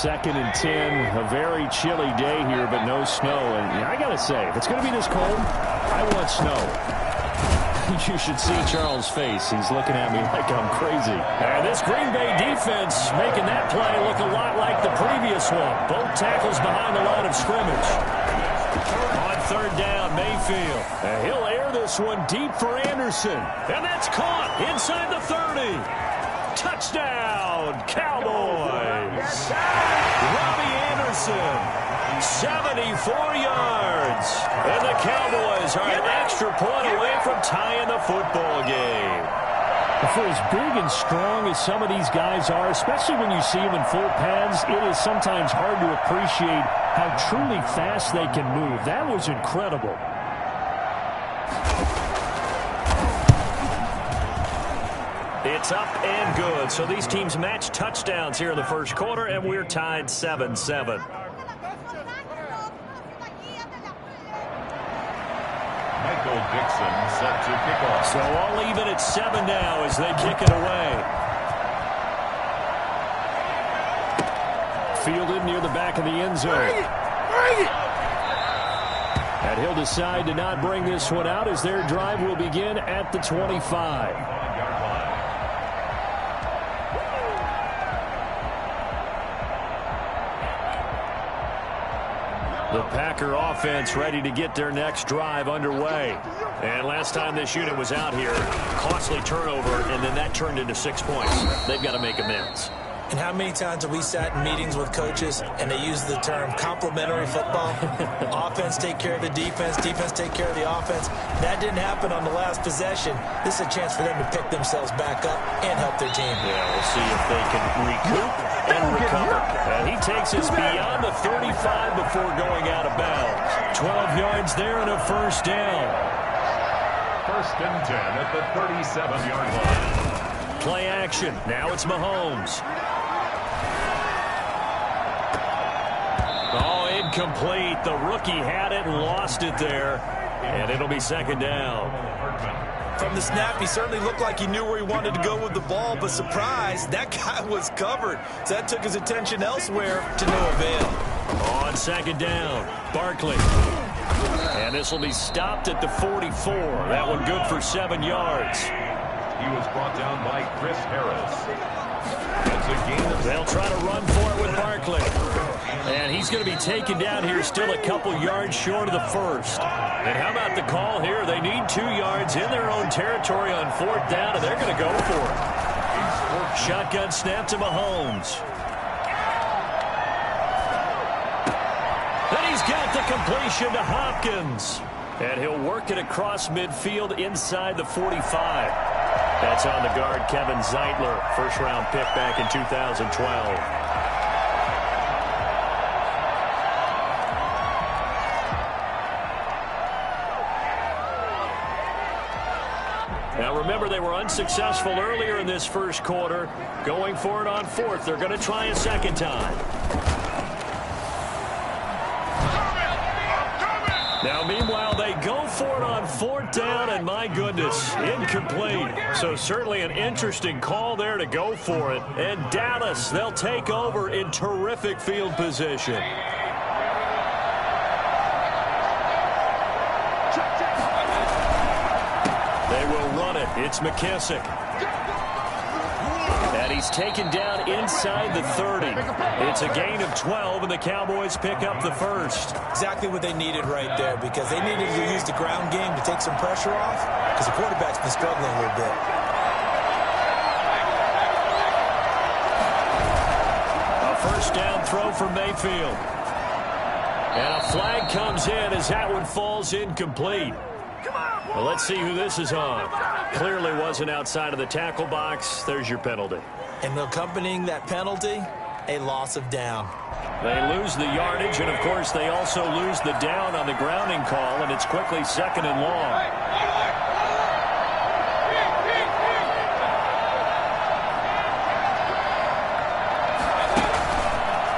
2nd and 10. A very chilly day here, but no snow. And I got to say, if it's going to be this cold, I want snow. You should see Charles' face. He's looking at me like I'm crazy. And this Green Bay defense making that play look a lot like the previous one. Both tackles behind the line of scrimmage. On 3rd down, Mayfield. And he'll air this one deep for Anderson. And that's caught inside the 30. Touchdown, Cowboys. Robbie Anderson, 74 yards. And the Cowboys are an extra point away from tying the football game. For as big and strong as some of these guys are, especially when you see them in full pads, it is sometimes hard to appreciate how truly fast they can move. That was incredible. It's up and good. So these teams match touchdowns here in the first quarter, and we're tied 7-7. Michael Dixon set to kick off. So all even at 7 now as they kick it away. Fielded near the back of the end zone. And he'll decide to not bring this one out as their drive will begin at the 25. The Packer offense ready to get their next drive underway. And last time this unit was out here, costly turnover, and then that turned into 6 points. They've got to make amends. And how many times have we sat in meetings with coaches and they use the term complementary football? Offense take care of the defense, defense take care of the offense. That didn't happen on the last possession. This is a chance for them to pick themselves back up and help their team. Yeah, we'll see if they can recoup and recover. And he takes us beyond the 35 before going out of bounds. 12 yards there and a first down. 1st and 10 at the 37-yard line. Play action. Now it's Mahomes. Oh, incomplete. The rookie had it and lost it there. And it'll be 2nd down. From the snap, he certainly looked like he knew where he wanted to go with the ball, but surprise, that guy was covered. So that took his attention elsewhere to no avail. On 2nd down, Barkley. And this will be stopped at the 44. That one good for 7 yards. He was brought down by Chris Harris. They'll try to run for it with Barkley. And he's going to be taken down here still a couple yards short of the first. And how about the call here? They need 2 yards in their own territory on 4th down, and they're going to go for it. Shotgun snap to Mahomes. And he's got the completion to Hopkins. And he'll work it across midfield inside the 45. That's on the guard, Kevin Zeitler, first-round pick back in 2012. Now remember, they were unsuccessful earlier in this first quarter. Going for it on 4th. They're going to try a second time. Now, meanwhile, they go for it on 4th down, and my goodness, incomplete. So certainly an interesting call there to go for it. And Dallas, they'll take over in terrific field position. They will run it. It's McKissick. And he's taken down inside the 30. It's a gain of 12, and the Cowboys pick up the first. Exactly what they needed right there, because they needed to use the ground game to take some pressure off, because the quarterback's been struggling a little bit. A first down throw for Mayfield. And a flag comes in as that one falls incomplete. Well, let's see who this is on. Clearly wasn't outside of the tackle box. There's your penalty. And accompanying that penalty, a loss of down. They lose the yardage, and, of course, they also lose the down on the grounding call, and it's quickly 2nd and long.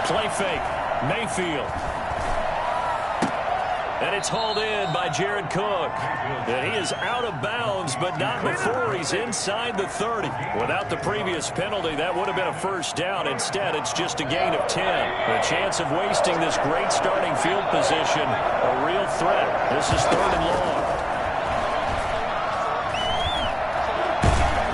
Play fake. Mayfield. And it's hauled in by Jared Cook. And he is out of bounds, but not before he's inside the 30. Without the previous penalty, that would have been a first down. Instead, it's just a gain of 10. The chance of wasting this great starting field position, a real threat. This is 3rd and long.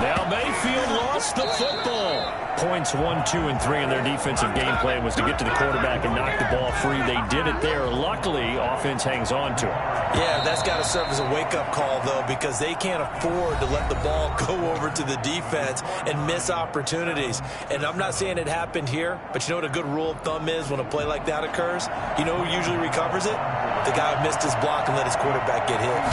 Now Mayfield lost the football. Points 1, 2, and 3 in their defensive game plan was to get to the quarterback and knock the ball free. They did it there. Luckily, offense hangs on to it. Yeah, that's got to serve as a wake-up call, though, because they can't afford to let the ball go over to the defense and miss opportunities. And I'm not saying it happened here, but you know what a good rule of thumb is when a play like that occurs? You know who usually recovers it? The guy who missed his block and let his quarterback get hit.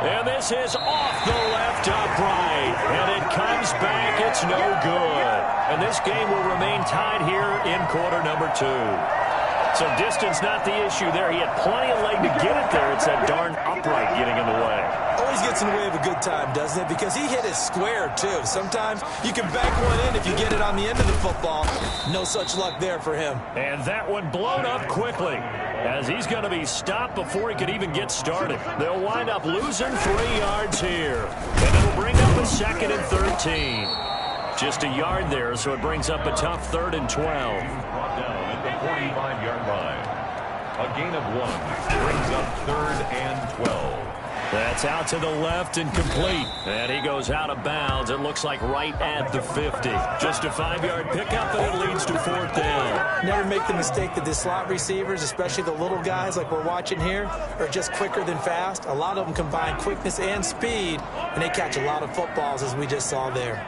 And this is off the left upright. And it comes back. It's no good. And this game will remain tied here in quarter number 2. So distance not the issue there. He had plenty of leg to get it there. It's that darn upright getting in the way. Always gets in the way of a good time, doesn't it? Because he hit it square, too. Sometimes you can bank one in if you get it on the end of the football. No such luck there for him. And that one blown up quickly, as he's going to be stopped before he could even get started. They'll wind up losing 3 yards here. And it'll bring up a 2nd and 13. Just a yard there, so it brings up a tough 3rd and 12. Brought down at the 45-yard line. A gain of 1 brings up 3rd and 12. That's out to the left and complete. And he goes out of bounds. It looks like right at the 50. Just a 5-yard pickup, and it leads to 4th down. Never make the mistake that the slot receivers, especially the little guys like we're watching here, are just quicker than fast. A lot of them combine quickness and speed, and they catch a lot of footballs, as we just saw there.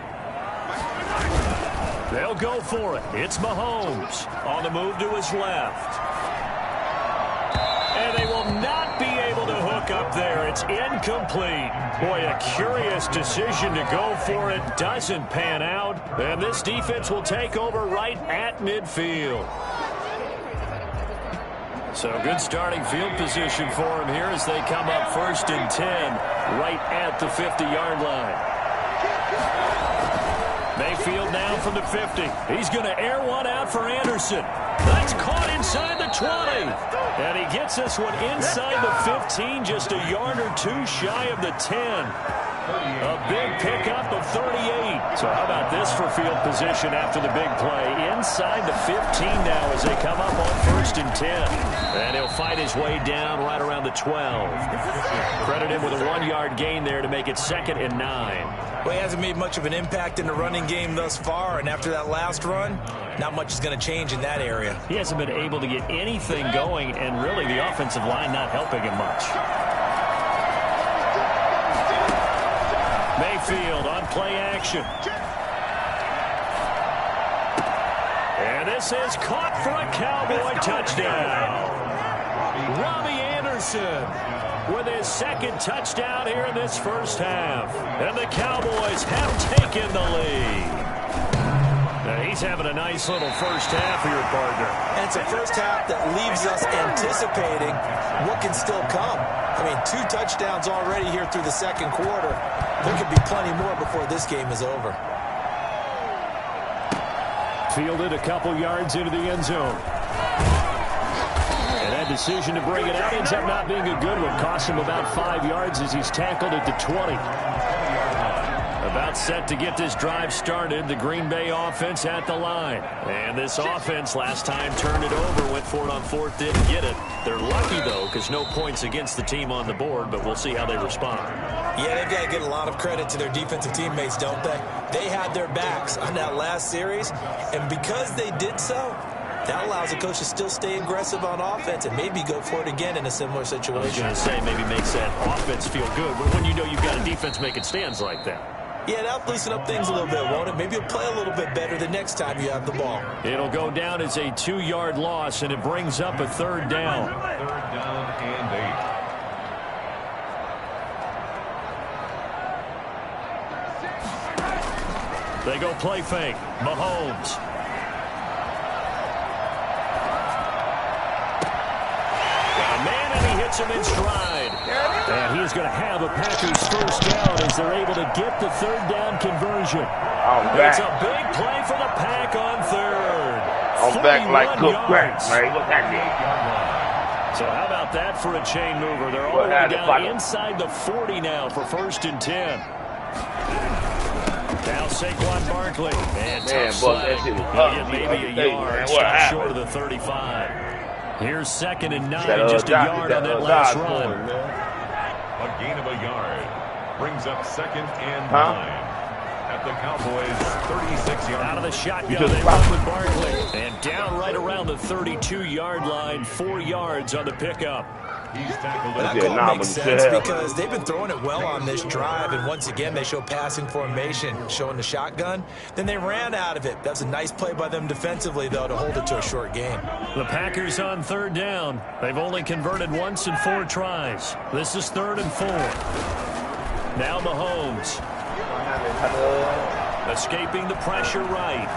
They'll go for it. It's Mahomes on the move to his left. And they will not be able to hook up there. It's incomplete. Boy, a curious decision to go for it. Doesn't pan out. And this defense will take over right at midfield. So good starting field position for him here as they come up 1st and 10 right at the 50-yard line. Mayfield now from the 50. He's going to air one out for Anderson. That's caught inside the 20. And he gets this one inside the 15, just a yard or 2 shy of the 10. A big pickup of 38. So how about this for field position after the big play? Inside the 15 now as they come up on 1st and 10. And he'll fight his way down right around the 12. Credit him with a 1-yard gain there to make it 2nd and 9. Well, he hasn't made much of an impact in the running game thus far, and after that last run, not much is going to change in that area. He hasn't been able to get anything going, and really the offensive line not helping him much. Mayfield on play action. And this is caught for a Cowboy touchdown. Robbie Anderson with his 2nd touchdown here in this first half. And the Cowboys have taken the lead. Now he's having a nice little first half here, partner. And it's a first half that leaves us anticipating what can still come. I mean, 2 touchdowns already here through the 2nd quarter. There could be plenty more before this game is over. Fielded a couple yards into the end zone. And that decision to bring it out ends up not being a good one. Cost him about 5 yards as he's tackled at the 20. About set to get this drive started. The Green Bay offense at the line. And this offense last time turned it over, went for it on 4th, didn't get it. They're lucky, though, because no points against the team on the board, but we'll see how they respond. Yeah, they've got to get a lot of credit to their defensive teammates, don't they? They had their backs on that last series, and because they did so, that allows the coach to still stay aggressive on offense and maybe go for it again in a similar situation. I was going to say, maybe makes that offense feel good, but when you know you've got a defense making stands like that. Yeah, that'll loosen up things a little bit, won't it? Maybe you'll play a little bit better the next time you have the ball. It'll go down as a 2-yard loss, and it brings up a 3rd down. 3rd down and 8. They go play fake. Mahomes. Got a man, and he hits him in stride. And he's going to have a Packers first down as they're able to get the 3rd down conversion. It's a big play for the Pack on 3rd. I'm back like cooked yards. crack, man. What's that mean? So how about that for a chain mover? They're all the way down inside the 40 now for 1st and 10. Now Saquon Barkley. And tough sledding. He'll get maybe a yard. Stop short of the 35. Here's 2nd and 9. Just a yard on that last run. A gain of a yard. Brings up 2nd and 9. At the Cowboys' 36-yard. Out of the shotgun, they run with Barkley. And down right around the 32-yard line. 4 yards on the pickup. He's tackled. That call makes sense because they've been throwing it well on this drive, and once again they show passing formation, showing the shotgun. Then they ran out of it. That's a nice play by them defensively, though, to hold it to a short game. The Packers on 3rd down. They've only converted once in 4 tries. This is 3rd and 4. Now Mahomes. Escaping the pressure right.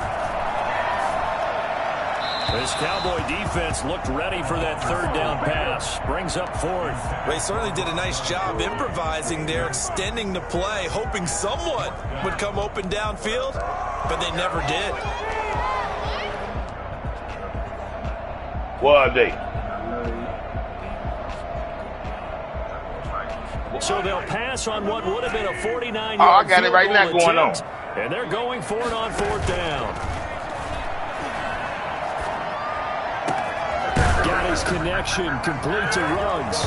This Cowboy defense looked ready for that 3rd down pass. Brings up 4th. Well, he certainly did a nice job improvising there, extending the play, hoping someone would come open downfield, but they never did. What are they? So they'll pass on what would have been a 49-yard. Oh, I got it right now going on. And they're going for it on 4th down. Got his connection complete to Ruggs.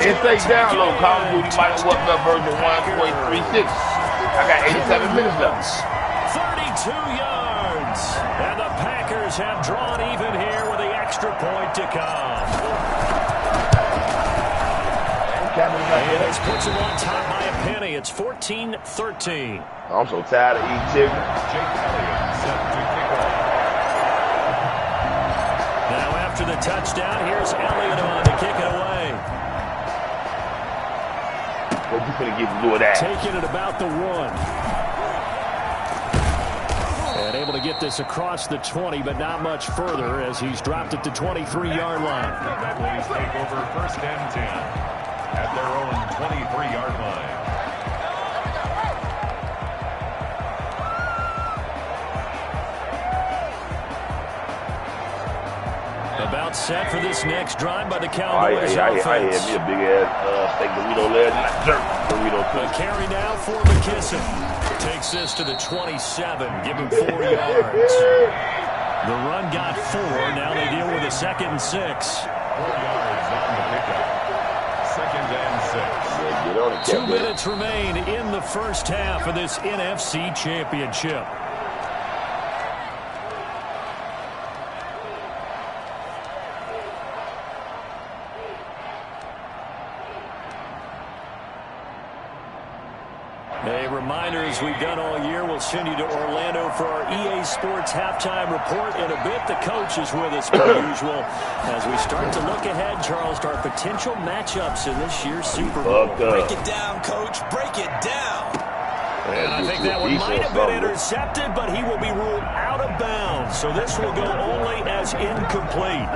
It takes down low. Call of Duty Modern Warfare version 1.36. I got 87 minutes left. 32 yards. And the Packers have drawn even here with the extra point to come. And this puts them on top by a penny. It's 14-13. I'm so tired of eating chicken. Jake Elliott set to kick off. Now after the touchdown, here's Elliott on to kick it away. What you finna get to do with that? Taking it about the 1. And able to get this across the 20, but not much further as he's dropped it to 23-yard line. The Cowboys take over 1st and 10. At their own 23-yard line. About set for this next drive by the Cowboys I offense. had me a big-ass steak burrito last night. Jerk burrito. A carry now for McKissick. Takes this to the 27. Give him 4 yards. The run got 4. Now they deal with a 2nd and 6. 4 yards on the pickup. 2nd and 6. 2 minutes remain in the first half of this NFC Championship. A reminder, as we've done all year, we'll send you to Orlando for our EA Sports halftime report. In a bit, the coach is with us per usual as we start to look ahead, Charles, to our potential matchups in this year's Super Bowl. Break it down, Coach. Break it down. And I think that one might have been intercepted, but he will be ruled out of bounds. So this will go only as incomplete.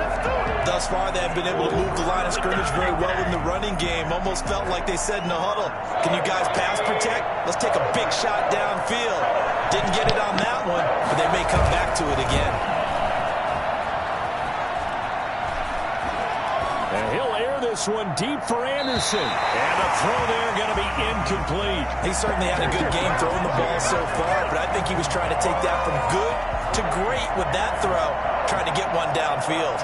Thus far, they have been able to move the line of scrimmage very well in the running game. Almost felt like they said in the huddle, can you guys pass protect? Let's take a big shot downfield. Didn't get it on that one, but they may come back to it again. And he'll air this one deep for Anderson. And the throw there going to be incomplete. He certainly had a good game throwing the ball so far, but I think he was trying to take that from good to great with that throw, trying to get one downfield.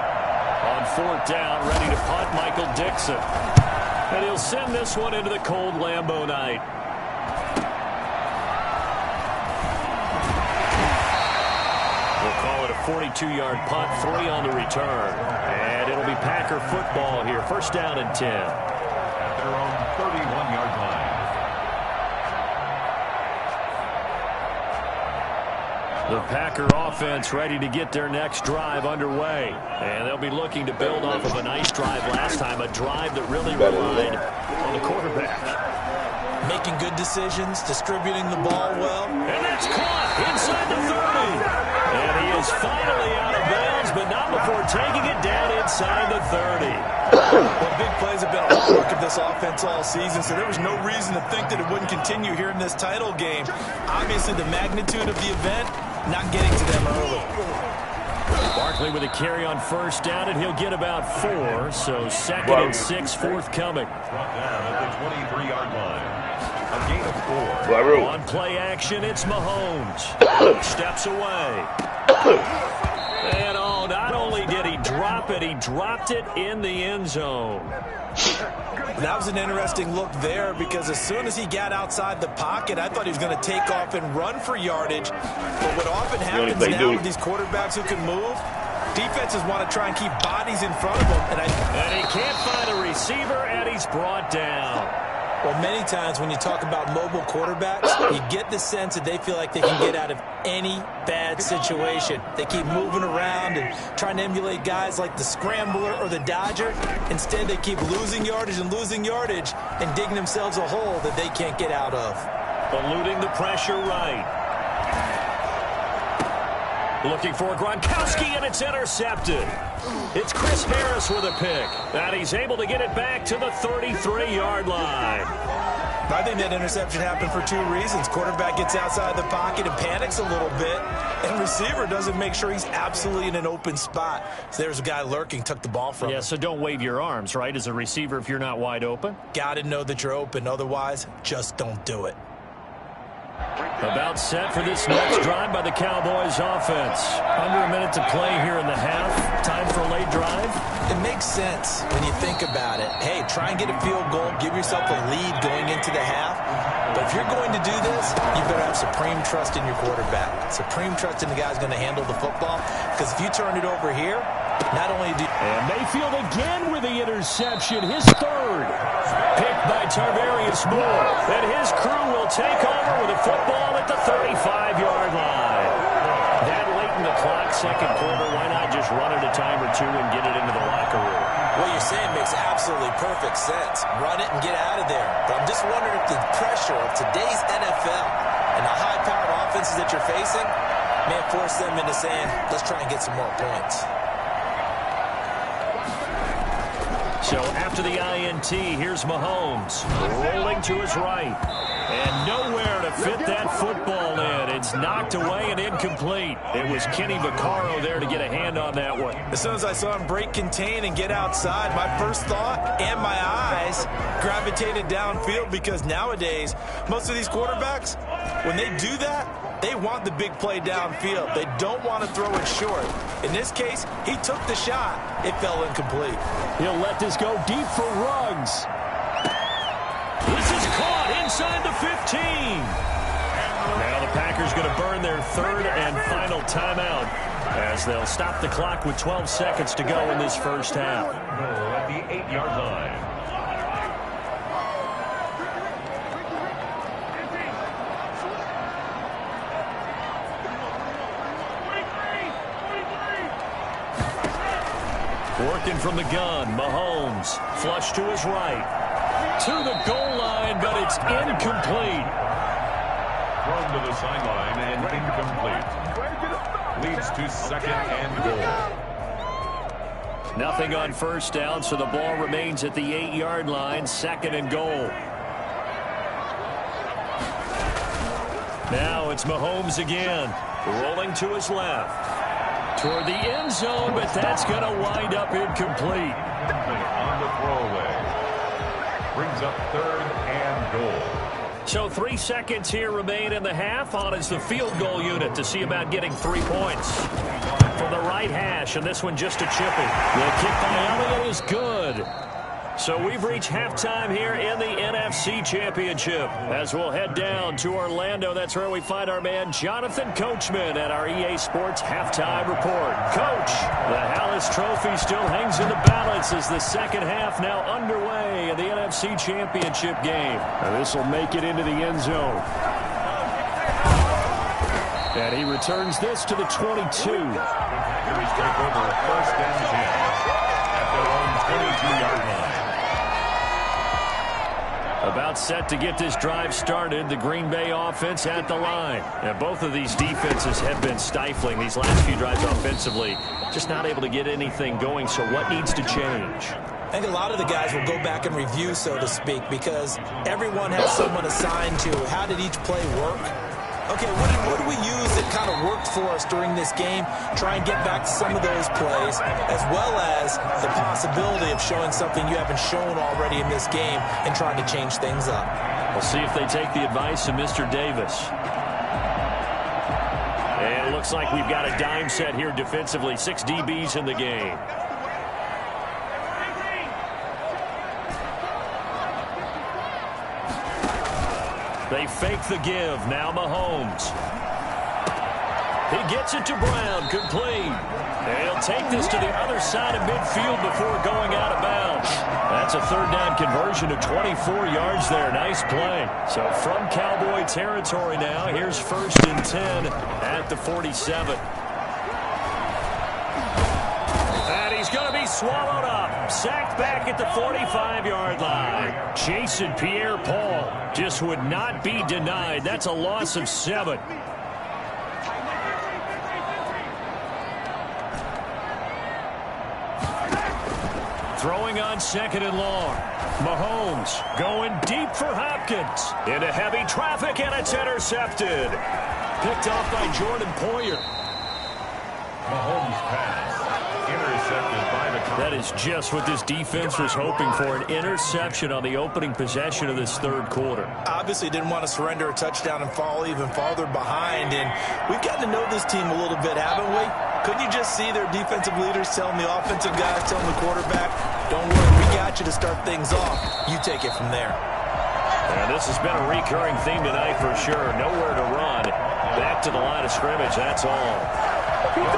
On 4th down, ready to punt, Michael Dixon. And he'll send this one into the cold Lambeau night. We'll call it a 42-yard punt, 3 on the return. And it'll be Packer football here. 1st down and 10. At their own 31-yard line. The Packer offense ready to get their next drive underway. And they'll be looking to build off of a nice drive last time, a drive that really relied on the quarterback. Making good decisions, distributing the ball well. And that's caught inside the 30. And he is finally out of bounds, but not before taking it down inside the 30. Well, big plays have been a hallmark of this offense all season, so there was no reason to think that it wouldn't continue here in this title game. Obviously, the magnitude of the event not getting to them early. Barkley with a carry on first down, and he'll get about 4. So 2nd and 6 forthcoming. Brought down at the 23-yard line. A gain of 4. On play action, it's Mahomes. Steps away. And not only did he drop it, he dropped it in the end zone. That was an interesting look there because as soon as he got outside the pocket, I thought he was going to take off and run for yardage. But what often happens now with these quarterbacks who can move, defenses want to try and keep bodies in front of them. And he can't find a receiver, and he's brought down. Well, many times when you talk about mobile quarterbacks, you get the sense that they feel like they can get out of any bad situation. They keep moving around and trying to emulate guys like the Scrambler or the Dodger. Instead, they keep losing yardage and digging themselves a hole that they can't get out of. Eluding the pressure right. Looking for Gronkowski, and it's intercepted. It's Chris Harris with a pick. And he's able to get it back to the 33-yard line. I think that interception happened for 2 reasons. Quarterback gets outside the pocket and panics a little bit, and receiver doesn't make sure he's absolutely in an open spot. So there's a guy lurking, took the ball from him. Yeah, so don't wave your arms, right, as a receiver if you're not wide open? Got to know that you're open. Otherwise, just don't do it. About set for this next drive by the Cowboys offense. Under a minute to play here in the half. Time for a late drive. It makes sense when you think about it. Hey, try and get a field goal. Give yourself a lead going into the half. But if you're going to do this, you better have supreme trust in your quarterback. Supreme trust in the guy's going to handle the football. Because if you turn it over here, not only do... And Mayfield again with the interception. His 3rd. Picked by Tarvarius Moore. And his crew will take over with a football at the 35-yard line. That late in the clock, second quarter, why not just run it a time or two and get it into the locker room? What you're saying makes absolutely perfect sense. Run it and get out of there. But I'm just wondering if the pressure of today's NFL and the high-powered offenses that you're facing may have forced them into saying, let's try and get some more points. So after the INT, here's Mahomes rolling to his right. And nowhere to fit that football in. It's knocked away and incomplete. It was Kenny Vaccaro there to get a hand on that one. As soon as I saw him break contain and get outside, my first thought and my eyes gravitated downfield because nowadays, most of these quarterbacks, when they do that, they want the big play downfield. They don't want to throw it short. In this case, he took the shot. It fell incomplete. He'll let this go deep for Ruggs. This is caught inside the 15. Now the Packers going to burn their 3rd and final timeout as they'll stop the clock with 12 seconds to go in this first half. At the 8-yard line. Working from the gun, Mahomes, flush to his right. To the goal line, but it's incomplete. Thrown to the sideline and incomplete. Leads to 2nd and goal. Nothing on first down, so the ball remains at the 8-yard line, 2nd and goal. Now it's Mahomes again, rolling to his left. Toward the end zone, but that's going to wind up incomplete. On the throwaway. Brings up 3rd and goal. So 3 seconds here remain in the half. On is the field goal unit to see about getting 3 points. From the right hash, and this one just a chippy. The kick by Elliott is good. So we've reached halftime here in the NFC Championship. As we'll head down to Orlando, that's where we find our man Jonathan Coachman at our EA Sports Halftime Report. Coach, the Hallis Trophy still hangs in the balance as the second half now underway in the NFC Championship game. Now this will make it into the end zone. And he returns this to the 22. Packers take over 1st and 10 at their own 22-yard line. About set to get this drive started, the Green Bay offense at the line. And both of these defenses have been stifling these last few drives offensively. Just not able to get anything going, so what needs to change? I think a lot of the guys will go back and review, so to speak, because everyone has someone assigned to how did each play work. Okay, what do we use that kind of worked for us during this game? Try and get back to some of those plays, as well as the possibility of showing something you haven't shown already in this game and trying to change things up. We'll see if they take the advice of Mr. Davis. And it looks like we've got a dime set here defensively. 6 DBs in the game. They fake the give. Now Mahomes. He gets it to Brown. Complete. He'll take this to the other side of midfield before going out of bounds. That's a third down conversion of 24 yards there. Nice play. So from Cowboy territory now, here's 1st and 10 at the 47. And he's going to be swallowed up. Sacked back at the 45-yard line. Jason Pierre-Paul just would not be denied. That's a loss of 7. Throwing on 2nd and long. Mahomes going deep for Hopkins. Into heavy traffic, and it's intercepted. Picked off by Jordan Poyer. Mahomes pass. Intercepted by the Cardinals. That is just what this defense was hoping for, an interception on the opening possession of this third quarter. Obviously didn't want to surrender a touchdown and fall even farther behind, and we've gotten to know this team a little bit, haven't we? Couldn't you just see their defensive leaders telling the offensive guys, telling the quarterback, don't worry, we got you to start things off. You take it from there. And this has been a recurring theme tonight for sure. Nowhere to run. Back to the line of scrimmage, that's all.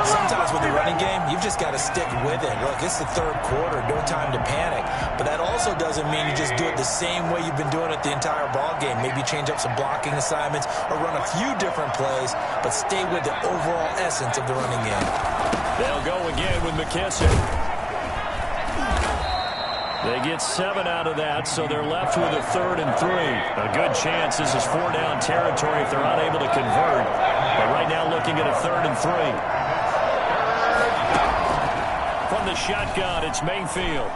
Sometimes with the running game, you've just got to stick with it. Look, it's the third quarter, no time to panic. But that also doesn't mean you just do it the same way you've been doing it the entire ball game. Maybe change up some blocking assignments or run a few different plays, but stay with the overall essence of the running game. They'll go again with McKissick. They get 7 out of that, so they're left with a 3rd and 3. A good chance this is 4-down territory if they're unable to convert. But right now looking at a 3rd and 3. From the shotgun, it's Mayfield.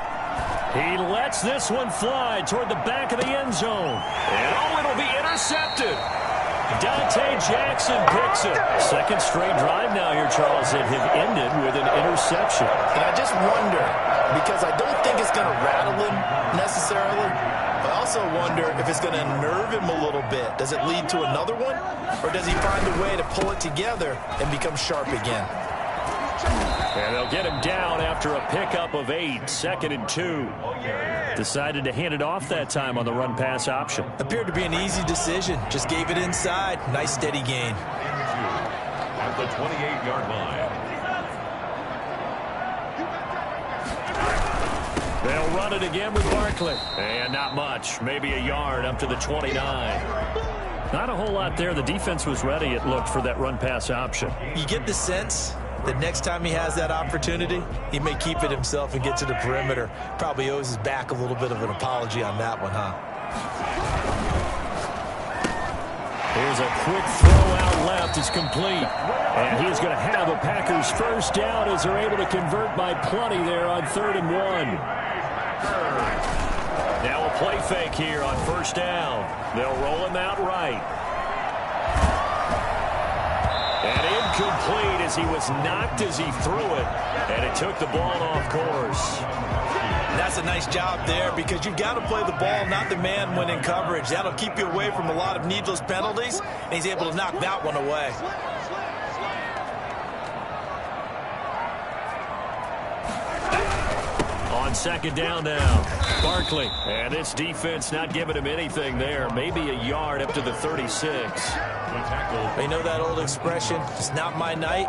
He lets this one fly toward the back of the end zone. And it'll be intercepted. Dante Jackson picks it. Second straight drive now here, Charles, that have ended with an interception. And I just wonder, because I don't think it's going to rattle him necessarily, but I also wonder if it's going to nerve him a little bit. Does it lead to another one? Or does he find a way to pull it together and become sharp again? And they'll get him down after a pickup of 8. 2nd and 2. Decided to hand it off that time on the run-pass option. Appeared to be an easy decision. Just gave it inside. Nice steady gain. At the 28-yard line. They'll run it again with Barkley. And not much. Maybe a yard up to the 29. Not a whole lot there. The defense was ready, it looked, for that run-pass option. You get the sense that next time he has that opportunity, he may keep it himself and get to the perimeter. Probably owes his back a little bit of an apology on that one, huh? Here's a quick throw out left. It's complete. And he's going to have a Packers first down as they're able to convert by plenty there on 3rd and 1. Now a play fake here on 1st down. They'll roll him out right. And incomplete as he was knocked as he threw it. And it took the ball off course. That's a nice job there because you've got to play the ball, not the man when in coverage. That'll keep you away from a lot of needless penalties, and he's able to knock that one away. On 2nd down now, Barkley. And this defense not giving him anything there. Maybe a yard up to the 36. You know that old expression, it's not my night?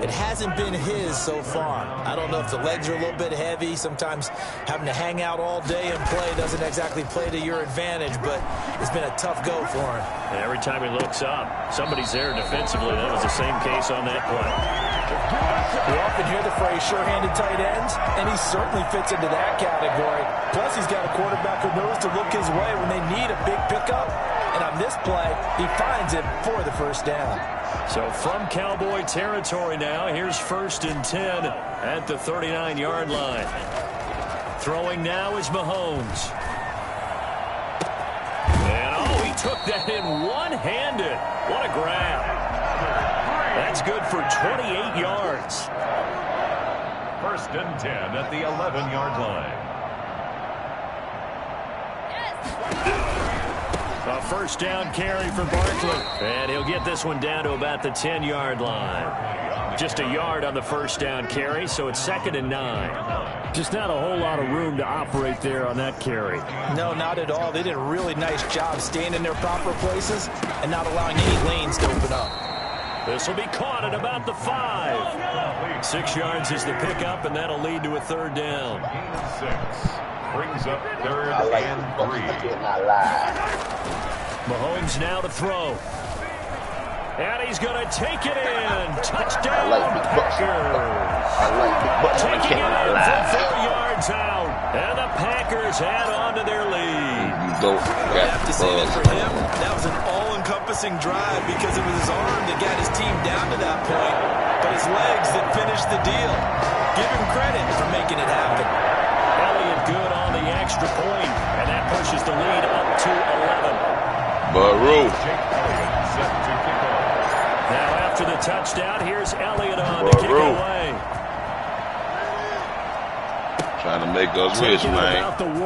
It hasn't been his so far. I don't know if the legs are a little bit heavy. Sometimes having to hang out all day and play doesn't exactly play to your advantage, but it's been a tough go for him. And every time he looks up, somebody's there defensively. That was the same case on that play. We often hear the phrase sure-handed tight ends, and he certainly fits into that category. Plus, he's got a quarterback who knows to look his way when they need a big pickup. And on this play, he finds it for the first down. So from Cowboy territory now, here's 1st and 10 at the 39-yard line. Throwing now is Mahomes. And he took that in one-handed. What a grab. That's good for 28 yards. 1st and 10 at the 11-yard line. A 1st down carry for Barkley. And he'll get this one down to about the 10-yard line. Just a yard on the 1st down carry, so it's 2nd and 9. Just not a whole lot of room to operate there on that carry. No, not at all. They did a really nice job staying in their proper places and not allowing any lanes to open up. This will be caught at about the 5. 6 yards is the pickup, and that'll lead to a 3rd down. 6 brings up 3rd and 3. Mahomes now to throw. And he's going to take it in. Touchdown, Packers. Taking it in from 4 yards out. And the Packers add on to their lead. I have to say that for him, that was an all-encompassing drive because it was his arm that got his team down to that point, but his legs that finished the deal. Give him credit for making it happen. Elliott good on the extra point, and that pushes the lead up to 11. Burrow. Jake Elliott set to kick off. Now after the touchdown, here's Elliott on to kick it away. Trying to make us rich, man. About the 1.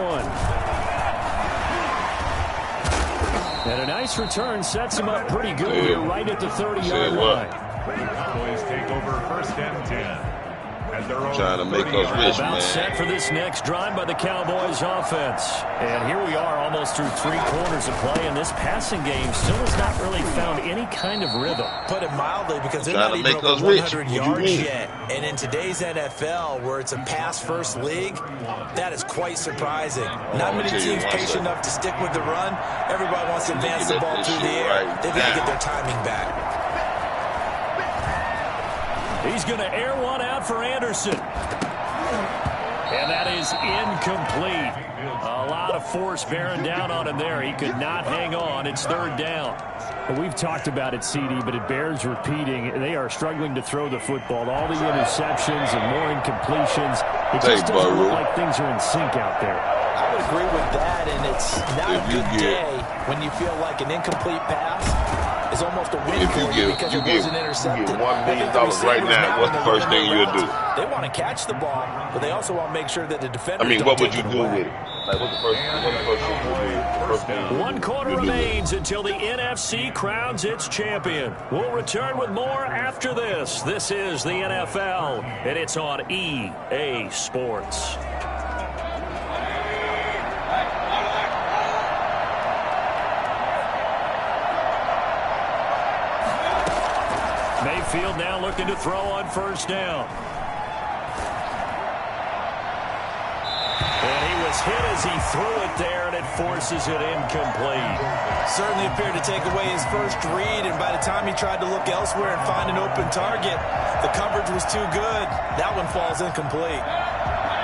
And a nice return sets him up pretty good here, right at the 30-yard line. The Cowboys take over 1st and 10. At their own Trying to make us rich, About man. set for this next drive by the Cowboys offense. And here we are almost through 3 quarters of play, and this passing game still has not really found any kind of rhythm. Put it mildly, because they're Trying not to even make over us rich. 100 What you yards mean? yet. And in today's NFL, where it's a pass-first league, that is quite surprising. Not many tell you teams one patient second. enough to stick with the run. Everybody wants to advance the Get ball this through the shit air. right They've got to now. get their timing back. He's going to air one out for Anderson. And that is incomplete. A lot of force bearing down on him there. He could not hang on. It's 3rd down. Well, we've talked about it, CD, but it bears repeating. They are struggling to throw the football. All the interceptions and more incompletions. It just doesn't look like things are in sync out there. I would agree with that, and it's not a good day when you feel like an incomplete pass is almost a win for you because it wasn't intercepted. You get $1 million right now, what's the first thing you'll do? They want to catch the ball, but they also want to make sure that the defender. I mean, what would you do with it? Like, what's the first thing you do? 1 quarter remains until the NFC crowns its champion. We'll return with more after this. This is the NFL, and it's on EA Sports. Mayfield now looking to throw on 1st down. And he was hit as he threw it there, and it forces it incomplete. Certainly appeared to take away his first read, and by the time he tried to look elsewhere and find an open target, the coverage was too good. That one falls incomplete.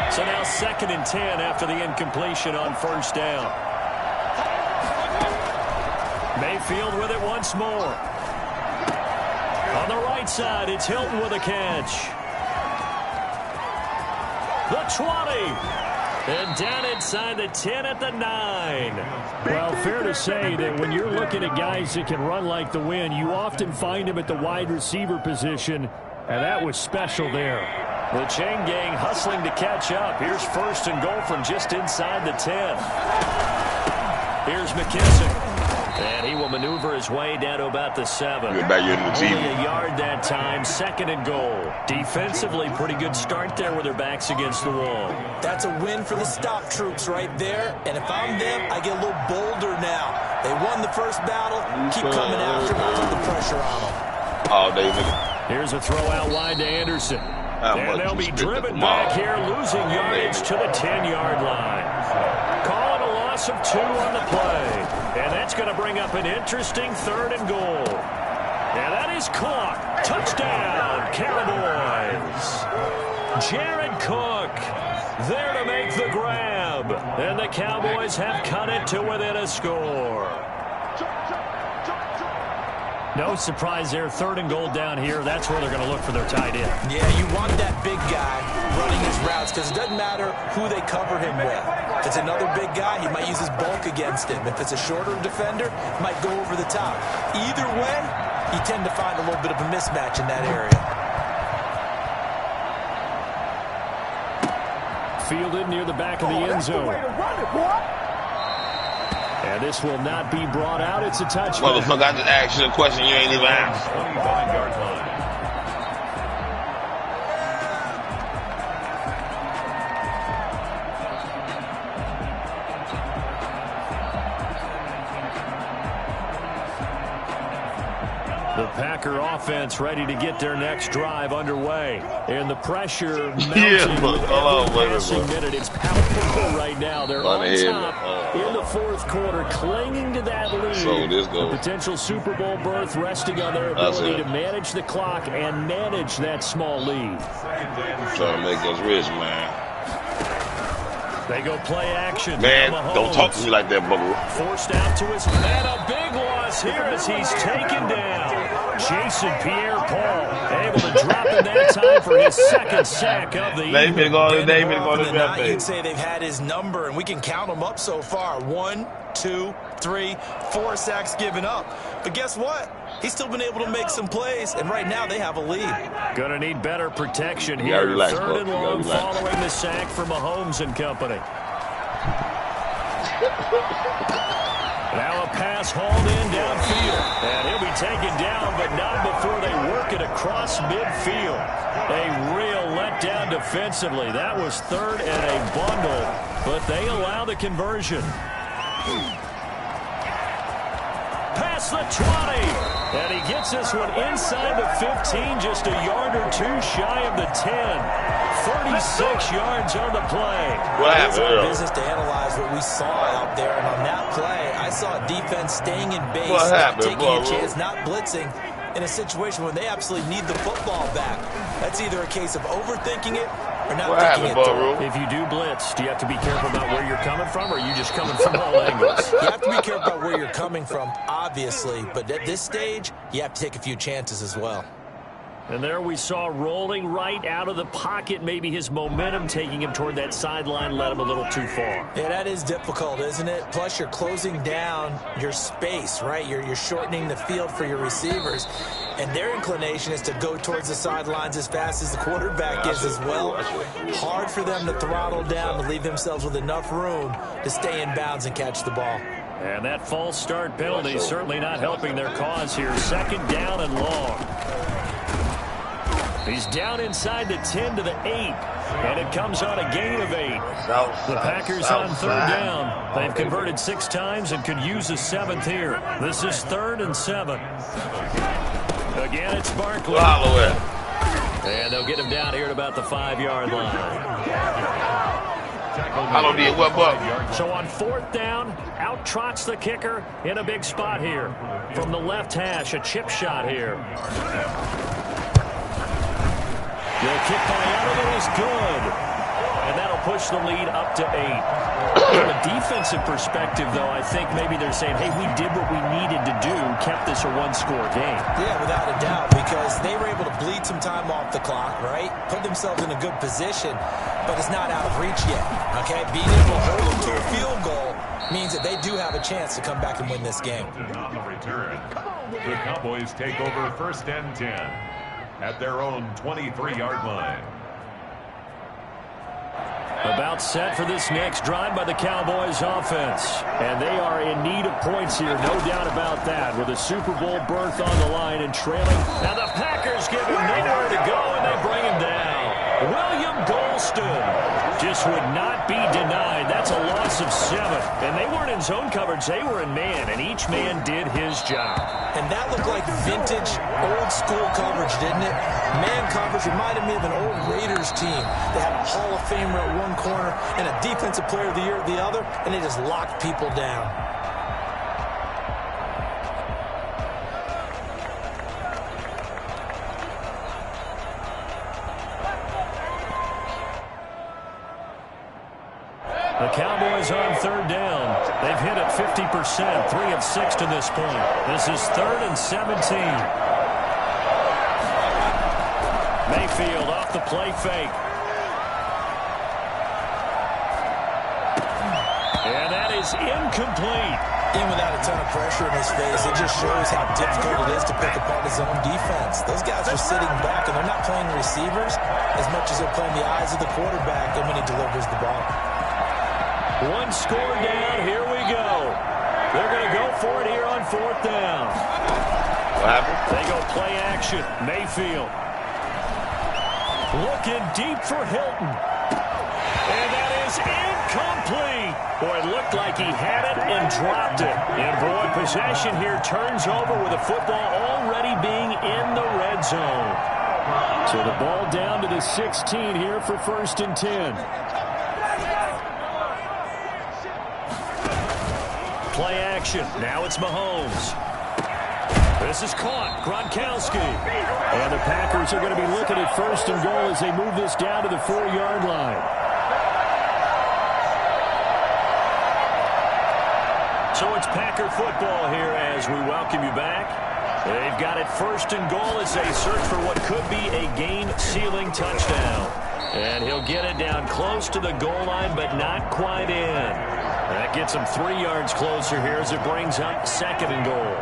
So now 2nd and 10 after the incompletion on 1st down. Mayfield with it once more. On the right side, it's Hilton with a catch. The 20. And down inside the 10 at the 9. Well, fair to say that when you're looking at guys that can run like the wind, you often find them at the wide receiver position, and that was special there. The chain gang hustling to catch up. Here's 1st and goal from just inside the 10. Here's McKissick. And he will maneuver his way down to about the 7. Get back in the Only TV. a yard that time, 2nd and goal. Defensively, pretty good start there with their backs against the wall. That's a win for the stop troops right there. And if I'm them, I get a little bolder now. They won the first battle. Keep coming after them, put the pressure on them. All day, nigga. Here's a throw out wide to Anderson. And they'll be driven back here, losing yardage to the 10-yard line. Calling a loss of 2 on the play. And that's going to bring up an interesting 3rd and goal. And that is caught. Touchdown, Cowboys. Jared Cook there to make the grab. And the Cowboys have cut it to within a score. No surprise there. 3rd and goal down here. That's where they're going to look for their tight end. Yeah, you want that big guy running his routes because it doesn't matter who they cover him with. If it's another big guy, he might use his bulk against him. If it's a shorter defender, he might go over the top. Either way, you tend to find a little bit of a mismatch in that area. Fielded near the back of the end zone. And this will not be brought out. It's a touchdown. Motherfucker, I just asked you a question you ain't even asked. 25-yard line. The Packer offense ready to get their next drive underway. And the pressure mounting with every passing minute. It's palpable right now. They're on top in the fourth quarter, clinging to that lead. So this goes. The potential Super Bowl berth resting on their ability to manage the clock and manage that small lead. Trying to make us rich, man. They go play action. Man, don't talk to me like that, Bubba. Forced out to his man. A big loss here as he's taken down. Jason Pierre-Paul able to drop in that time for his second sack of the evening. You'd say they've had his number, and we can count them up so far. 1, 2, 3, 4 sacks given up. But guess what? He's still been able to make some plays, and right now they have a lead. Gonna need better protection here. Relax, Third and long following the sack from Mahomes and company. Now a pass hauled in downfield. And he'll be taken down, but not before they work it across midfield. A real letdown defensively. That was third and a bundle, but they allow the conversion. Past the 20. And he gets this one inside the 15, just a yard or two shy of the 10. 36 yards on the play. It's our business to analyze what we saw out there. And on that play, I saw a defense staying in base, taking a chance, not blitzing, in a situation where they absolutely need the football back. That's either a case of overthinking it or not thinking it through. If you do blitz, do you have to be careful about where you're coming from, or are you just coming from all angles? You have to be careful about where you're coming from, obviously. But at this stage, you have to take a few chances as well. And there we saw rolling right out of the pocket. Maybe his momentum taking him toward that sideline led him a little too far. Yeah, that is difficult, isn't it? Plus, you're closing down your space, right? You're shortening the field for your receivers. And their inclination is to go towards the sidelines as fast as the quarterback is as well. Hard for them to throttle down to leave themselves with enough room to stay in bounds and catch the ball. And that false start penalty is certainly not helping their cause here. Second down and long. He's down inside the 10 to the 8, and it comes on a gain of 8. The Packers on third down. They've converted 6 times and could use a 7th here. This is 3rd and 7. Again, it's Barkley. And they'll get him down here at about the 5-yard line. I don't need what, So on 4th down, out trots the kicker in a big spot here. From the left hash, a chip shot here. The kick by Allen is good. And that'll push the lead up to 8. From a defensive perspective, though, I think maybe they're saying, hey, we did what we needed to do, kept this a one-score game. Yeah, without a doubt, because they were able to bleed some time off the clock, right? Put themselves in a good position, but it's not out of reach yet, okay? Being able to hold them to a field goal means that they do have a chance to come back and win this game. On the return, the Cowboys take over 1st and 10 at their own 23-yard line. About set for this next drive by the Cowboys offense. And they are in need of points here, no doubt about that, with a Super Bowl berth on the line and trailing. Now the Packers give him nowhere to go, and they bring him down. William Golston just would not be denied. That's a loss of 7. And they weren't in zone coverage. They were in man, and each man did his job. And that looked like vintage, old-school coverage, didn't it? Man coverage reminded me of an old Raiders team. They had a Hall of Famer at one corner and a Defensive Player of the Year at the other, and they just locked people down. The Cowboys on third down. They've hit it 50%, 3 of 6 to this point. This is 3rd and 17. Mayfield off the play fake. is incomplete. Even without a ton of pressure in his face, it just shows how difficult it is to pick apart his own defense. Those guys are sitting back, and they're not playing receivers as much as they're playing the eyes of the quarterback and when he delivers the ball. One score down. Here we go. They're going to go for it here on 4th down. What happened? They go play action. Mayfield. Looking deep for Hilton. And that is incomplete. Boy, it looked like he had it and dropped it. And boy, possession here turns over with the football already being in the red zone. So the ball down to the 16 here for 1st and 10. Play action. Now it's Mahomes. This is caught. Gronkowski. And the Packers are going to be looking at 1st and goal as they move this down to the 4-yard line. So it's Packer football here as we welcome you back. They've got it 1st and goal as they search for what could be a game-sealing touchdown. And he'll get it down close to the goal line, but not quite in. That gets him 3 yards closer here as it brings up 2nd and goal.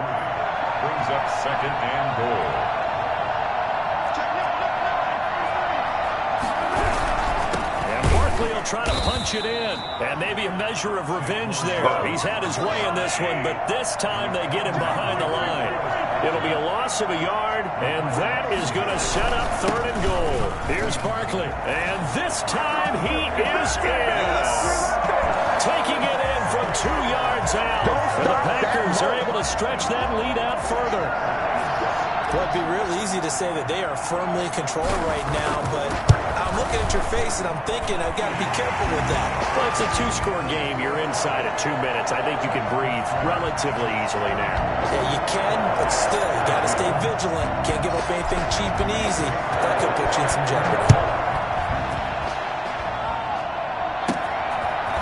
Brings up 2nd and goal. And Barkley will try to punch it in. And maybe a measure of revenge there. He's had his way in this one, but this time they get him behind the line. It'll be a loss of a yard, and that is going to set up 3rd and goal. Here's Barkley, and this time he is in. Taking it in from 2 yards out. And the Packers are able to stretch that lead out further. Well, it'd be real easy to say that they are firmly in control right now, but I'm looking at your face and I'm thinking I've got to be careful with that. Well, it's a 2-score game. You're inside of 2 minutes. I think you can breathe relatively easily now. Yeah, you can, but still, you got to stay vigilant. Can't give up anything cheap and easy. That could put you in some jeopardy.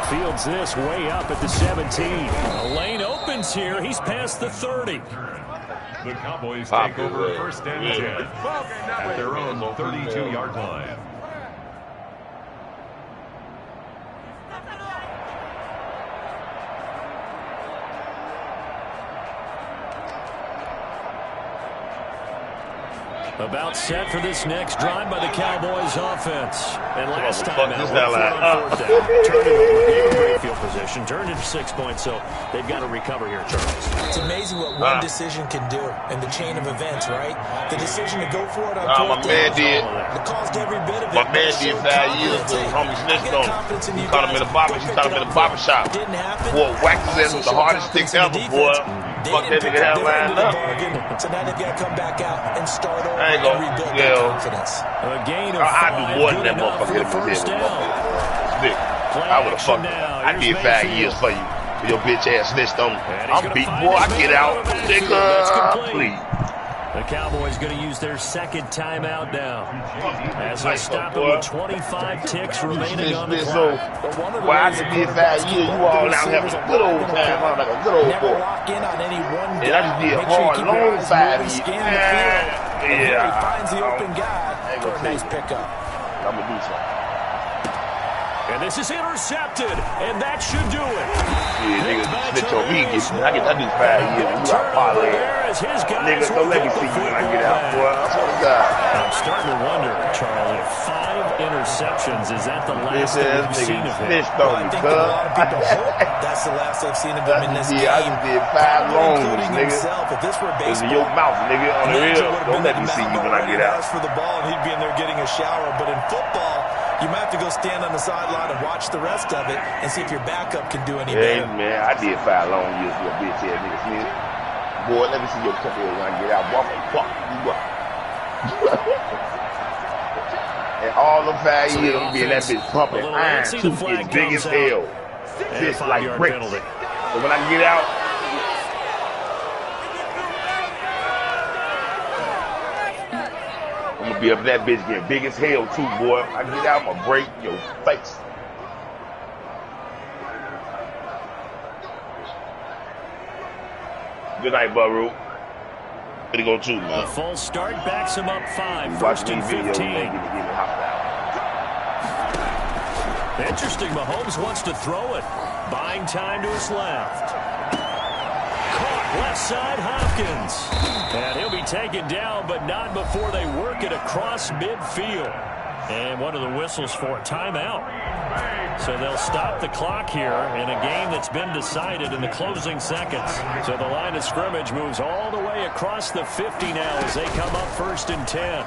Fields this way up at the 17. The lane opens here. He's past the 30. The Cowboys take over 1st and 10 at their own 32-yard line. About set for this next drive by the Cowboys offense. And last time out, on 4th down. Turned it over, gave him great field position, turned it 6 points, so they've got to recover here, Charles. It's amazing what one decision can do in the chain of events, right? The decision to go for it on 4th down. It caused every bit of it. My man did 5 years with homie snitched on him. He caught him in a barber. She caught him in a barber shop. Boy, whacked his ass with the hardest stick ever, boy. Fuck that nigga had lined up. So now they've got to come back out and start over. I ain't gonna rebuild their confidence. A gain of 5. I'd be more than that motherfucker for the 1st down. I would have fucked him. I did 5 years for you. Your bitch ass snitched on me. I'm beat, boy. I get out. Nigga, please. The Cowboys going to use their 2nd timeout now as they stop it with 25 ticks remaining on the clock. Why I just did 5 years, you all now having a good old time. I'm like a good old boy. And I just did hard, long 5 years. Yeah. He finds the open guy for a nice pickup. I'm going to do something. And this is intercepted, and that should do it. Yeah, nigga, snitch on me. I get that dude 5 years, and you got parlay. Nigga, don't let me see you when I get out, boy. I'm starting to wonder, Charlie, 5 interceptions, is that the last that we've seen of him? I think a lot of people hope that's the last they've seen of him in this game. I just did 5 longs, nigga. If this were baseball, in your mouth, nigga, on the real. Don't let me see you when I get out. For the ball, and he'd be in there getting a shower. But in football, you might have to go stand on the sideline and watch the rest of it and see if your backup can do any better. Hey, man, I did 5 long years with a bitch ass nigga Smith. Boy, let me see your couple when I get out. Boy, fuck you up. And all them 5 years, I'm be in that bitch pumping iron tooth as big as hell. Bitch like bricks. So when I get out, I'm gonna be up in that bitch getting big as hell too, boy. I get out, I'm gonna break your face. Good night, Baru. Way to go too, man. A full start backs him up 5. 1st and 15. Interesting, Mahomes wants to throw it. Buying time to his left. Caught left side, Hopkins. And he'll be taken down, but not before they work it across midfield. And one of the whistles for a timeout. So they'll stop the clock here in a game that's been decided in the closing seconds. So the line of scrimmage moves all the way across the 50 now as they come up 1st and 10.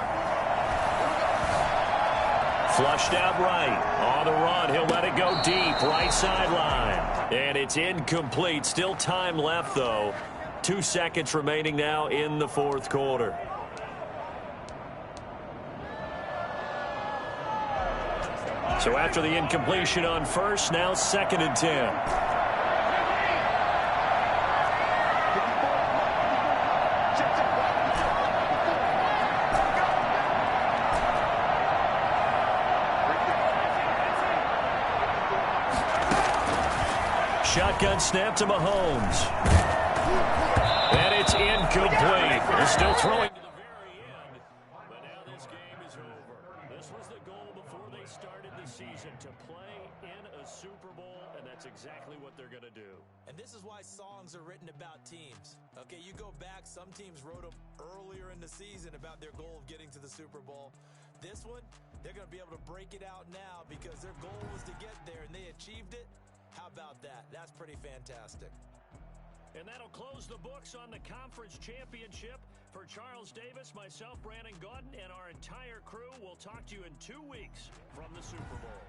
Flushed out right. On the run, he'll let it go deep. Right sideline. And it's incomplete. Still time left, though. 2 seconds remaining now in the 4th quarter. So after the incompletion on first, now 2nd and 10. Shotgun snap to Mahomes. And it's incomplete. They're still throwing to the very end. But now this game is over. This was the goal before they started the season, to play in a Super Bowl, and that's exactly what they're going to do. And this is why songs are written about teams. Okay, you go back, some teams wrote them earlier in the season about their goal of getting to the Super Bowl. This one, they're going to be able to break it out now because their goal was to get there, and they achieved it. How about that? That's pretty fantastic. And that'll close the books on the conference championship. For Charles Davis, myself, Brandon Gaudin, and our entire crew, we'll talk to you in 2 weeks from the Super Bowl.